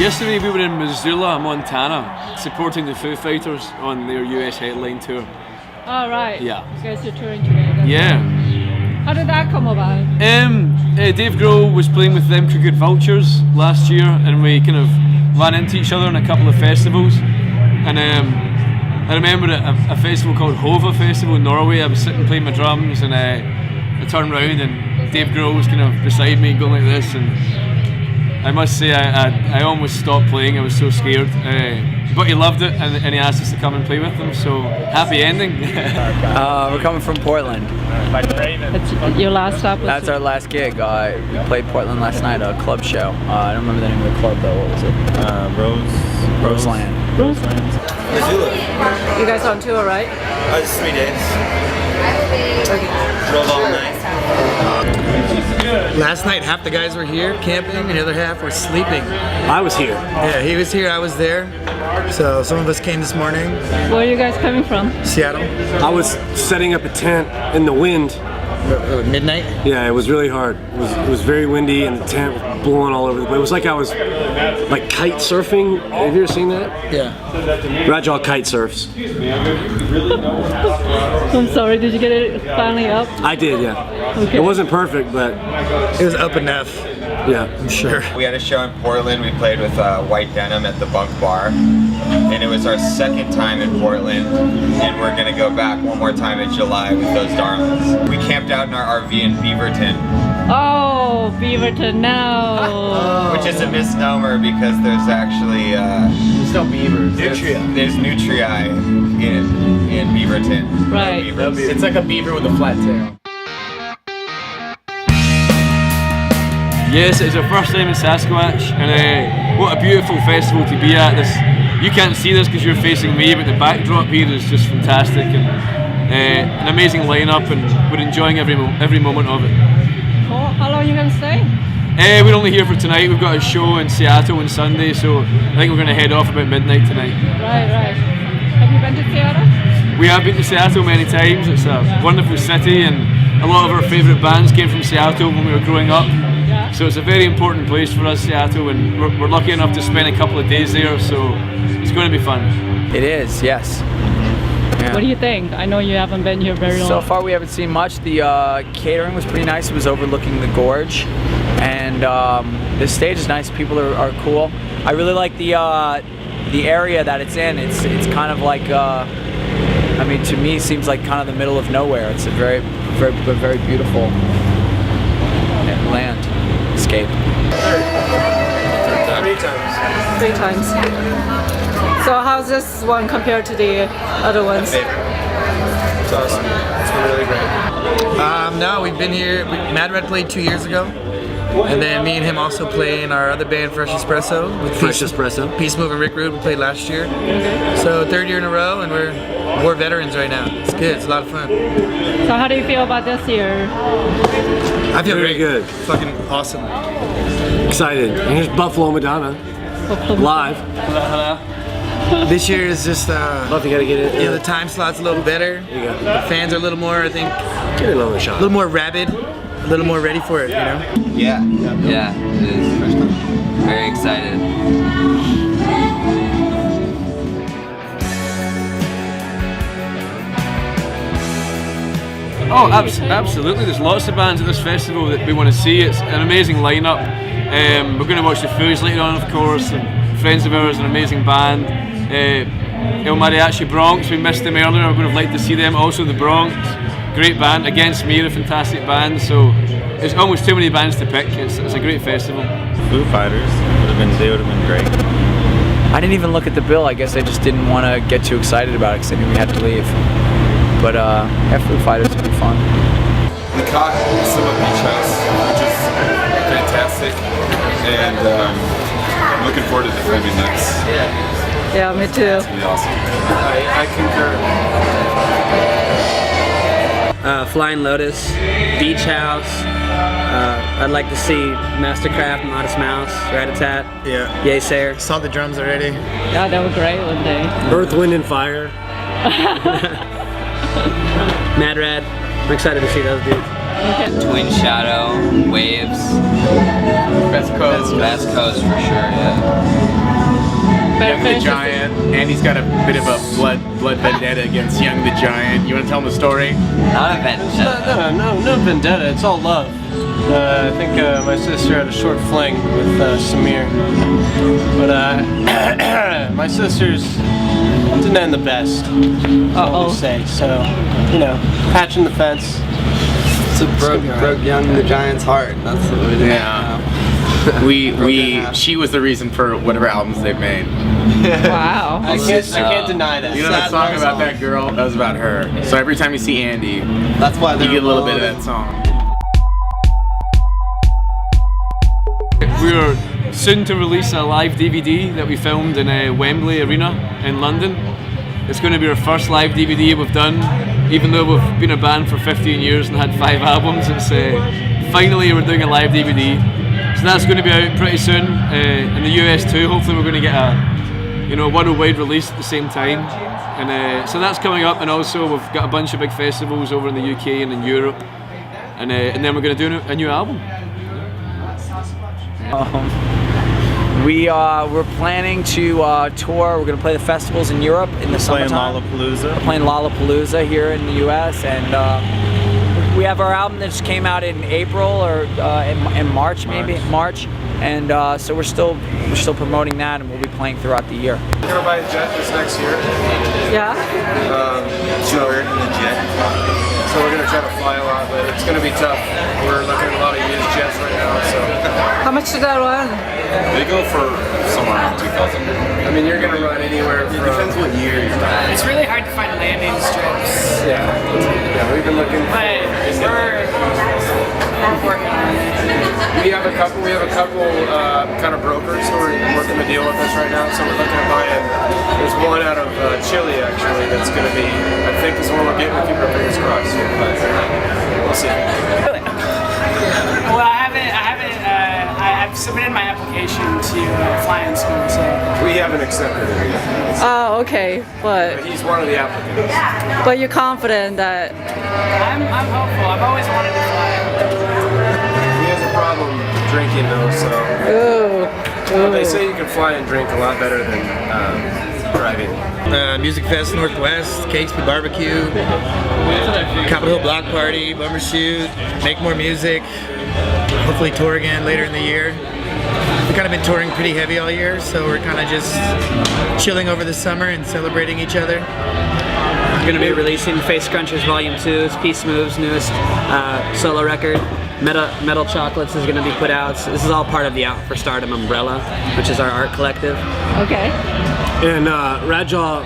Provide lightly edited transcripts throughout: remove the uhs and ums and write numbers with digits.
Yesterday we were in Missoula, Montana, supporting the Foo Fighters on their US headline tour. Oh, right. Yeah. You guys are touring together. Yeah. How did that come about? Dave Grohl was playing with them Crooked Vultures last year, and we kind of ran into each other in a couple of festivals. And I remember at a festival called Hova Festival in Norway, I was sitting playing my drums, and I turned around and Dave Grohl was kind of beside me going like this, and I must say I almost stopped playing, I was so scared. But he loved it, and he asked us to come and play with him, so happy ending. We're coming from Portland. That's your last stop? That's our last gig. We played Portland last night, a club show. I don't remember the name of the club though, what was it? Roseland. Missoula. You guys on tour, right? Just 3 days. Okay. Drove all night. Last night, half the guys were here camping, and the other half were sleeping. I was here. Yeah, he was here, I was there. So some of us came this morning. Where are you guys coming from? Seattle. I was setting up a tent in the wind. Midnight? Yeah, it was really hard. It was very windy, and the tent was blowing all over the place. It was like I was like kite surfing. Have you ever seen that? Yeah. Rajal kite surfs. I'm sorry, did you get it finally up? I did, yeah. Okay. It wasn't perfect, but It was up enough, yeah. I'm sure. We had a show in Portland. We played with White Denim at the Bunk Bar. And it was our second time in Portland. And we're going to go back one more time in July with those darlings. We camped out in our RV in Beaverton. Oh, Beaverton, no. Which is a misnomer because there's actually There's no beavers. there's nutria in Beaverton. Right. No beavers. It's like a beaver with a flat tail. Yes, it's our first time in Sasquatch, and what a beautiful festival to be at. You can't see this because you're facing me, but the backdrop here is just fantastic, and an amazing lineup, and we're enjoying every moment of it. Oh, how long are you going to stay? We're only here for tonight. We've got a show in Seattle on Sunday, so I think we're going to head off about midnight tonight. Right. Have you been to Seattle? We have been to Seattle many times. It's a wonderful city, and a lot of our favourite bands came from Seattle when we were growing up. Yeah. So it's a very important place for us, Seattle, and we're lucky enough to spend a couple of days there, so it's going to be fun. It is, yes. Yeah. What do you think? I know you haven't been here very long. So far we haven't seen much. The catering was pretty nice. It was overlooking the gorge. And the stage is nice. People are cool. I really like the area that it's in. It's kind of like, I mean, to me, it seems like kind of the middle of nowhere. It's a very beautiful landscape. 3 times. So how's this one compared to the other ones? It's awesome. It's been really great. No, we've been here. Mad Red played 2 years ago. And then me and him also play in our other band, Fresh Espresso. With Peace Move and Rick Rude, we played last year. Okay. So 3rd year in a row, and we're veterans right now. It's good, it's a lot of fun. So how do you feel about this year? I feel Very great. good. Fucking awesome. Excited. And here's Buffalo Madonna live. This year is just, Oh, if you gotta get it. yeah, the time slot's a little better. You got it. The fans are a little more, I think, Get another a shot. little more rabid, a little more ready for it, you know? Yeah. Yeah, it is. Very excited. Oh, absolutely. There's lots of bands at this festival that we want to see. It's an amazing lineup. We're going to watch the Foos later on, of course, and friends of ours, an amazing band. El Mariachi Bronx, we missed them earlier. We would have liked to see them. Also the Bronx, great band. Against Me, a fantastic band. So there's almost too many bands to pick. It's a great festival. Foo Fighters they would have been great. I didn't even look at the bill. I guess I just didn't want to get too excited about it because I knew we had to leave. But yeah, Foo Fighters would be fun. We caught some of Beach House, which is fantastic, and I'm looking forward to the Flaming Nuts. Yeah, me too. It's gonna be awesome. I concur. Flying Lotus, Beach House. I'd like to see Mastercraft, Modest Mouse, Rat-a-Tat, Yeah. Yay Sayer. Saw the drums already. Yeah, that was great one day. Earth, Wind, and Fire. Mad Rad. I'm excited to see those dudes. Twin Shadow, Waves, Best Coast. Best Coast for sure, yeah. Young the Giant. Andy's got a bit of a blood vendetta against Young the Giant. You want to tell him the story? Not a vendetta. No vendetta. It's all love. I think my sister had a short fling with Samir, but my sisters didn't end the best. I'll say so. You know, patching the fence. So broke Young the Giant's heart. That's what we did. Yeah. She was the reason for whatever albums they've made. Wow. I can't deny that. You know that song about that girl? That was about her. So every time you see Andy, That's why you get a little bit of that song. We're soon to release a live DVD that we filmed in Wembley Arena in London. It's going to be our first live DVD we've done, even though we've been a band for 15 years and had 5 albums. It's finally we're doing a live DVD, so that's going to be out pretty soon in the US too. Hopefully we're going to get a worldwide release at the same time, and so that's coming up. And also we've got a bunch of big festivals over in the UK and in Europe, and then we're going to do a new album. We're planning to tour. We're going to play the festivals in Europe in the summertime. Lollapalooza. We're playing Lollapalooza here in the US, and we have our album that just came out in April or in March, maybe March, and so we're still promoting that, and we'll be playing throughout the year. We're gonna buy a jet this next year. Yeah. Tour in the jet. So we're gonna try to fly a lot, but it's gonna be tough. We're looking at a lot of used jets right now, so. How much did that run? They go for somewhere around 2,000. I mean, you're gonna run anywhere from. It depends what year you're on. It's really hard to find landing strips. Yeah, we've been looking. But we're working on it. We have a couple kind of brokers who are working the deal with us right now, so we're looking at buying. There's one out of Chile actually that's going to be, I think, is one we're getting. We'll keep our fingers crossed, but we'll see. Really? Well, I've submitted my application to flying school, so. We haven't accepted it yet. Oh, okay, But he's one of the applicants. but you're confident that. I'm hopeful. I've always wanted to fly. He has a problem drinking though, so. Ooh. Well, they say you can fly and drink a lot better than driving. Music Fest Northwest, Catesby Barbecue, Capitol Hill Block Party, Bumbershoot, make more music, hopefully tour again later in the year. We've kind of been touring pretty heavy all year, so we're kind of just chilling over the summer and celebrating each other. I'm going to be releasing Face Crunchers Volume 2, it's Peace Move's newest solo record. Metal Chocolates is going to be put out. So this is all part of the Out for Stardom umbrella, which is our art collective. Okay. And Rajal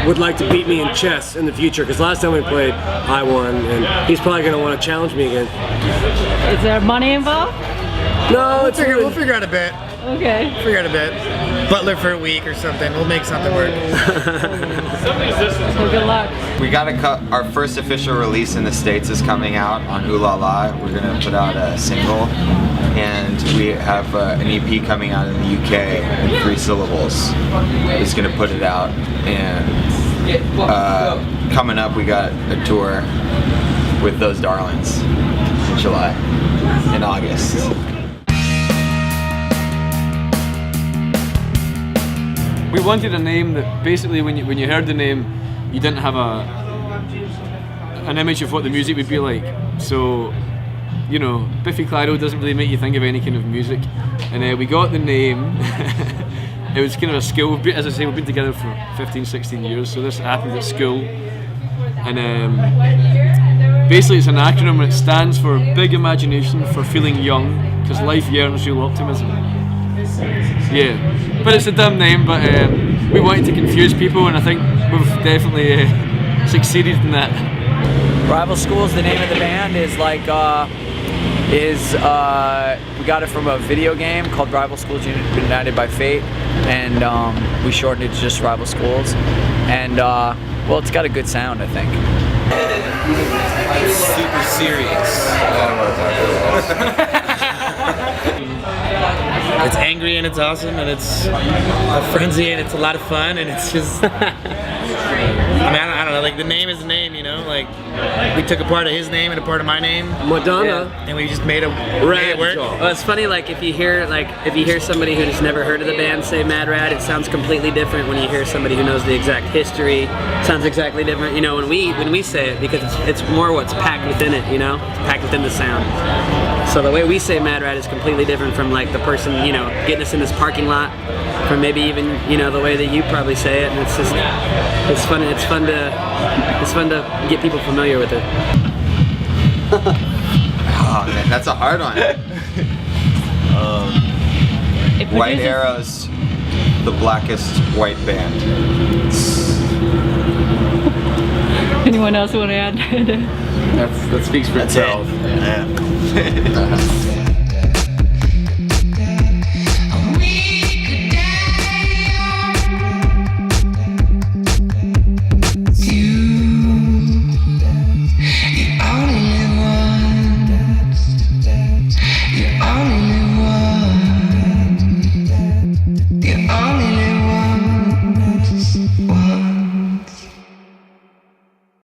would like to beat me in chess in the future, because last time we played, I won, and he's probably going to want to challenge me again. Is there money involved? No, We'll figure out a bit. Okay. Figure out a bit. Butler for a week or something. We'll make something work. Well, good luck. We got our first official release in the States is coming out on Ooh La La. We're gonna put out a single, and we have an EP coming out in the UK in 3 syllables. It's gonna put it out, and coming up we got a tour with those darlings in July, in August. We wanted a name that basically, when you heard the name, you didn't have an image of what the music would be like. So, Biffy Clyro doesn't really make you think of any kind of music. And we got the name. It was kind of a school. As I say, we've been together for 15, 16 years. So this happened at school. And basically, it's an acronym, and it stands for Big Imagination for Feeling Young, because life yearns real optimism. Yeah, but it's a dumb name, but we wanted to confuse people, and I think we've definitely succeeded in that. Rival Schools, the name of the band, is like we got it from a video game called Rival Schools United by Fate, and we shortened it to just Rival Schools, and well, it's got a good sound, I think. Super serious. It's angry and it's awesome and it's a frenzy and it's a lot of fun and it's just, I don't know, like the name is the name, you know. Like we took a part of his name and a part of my name, Madonna, and we just made it work. Well, it's funny, like if you hear somebody who has never heard of the band say Mad Rad, it sounds completely different when you hear somebody who knows the exact history. It sounds exactly different, you know, when we say it, because it's more what's packed within it, you know, it's packed within the sound. So the way we say Mad Rad is completely different from like the person, you know, getting us in this parking lot, from maybe even, you know, the way that you probably say it, and it's just, it's fun to get people familiar with it. Oh man, that's a hard one. White Arrow's the blackest white band. Anyone else want to add? That speaks for itself. Yeah.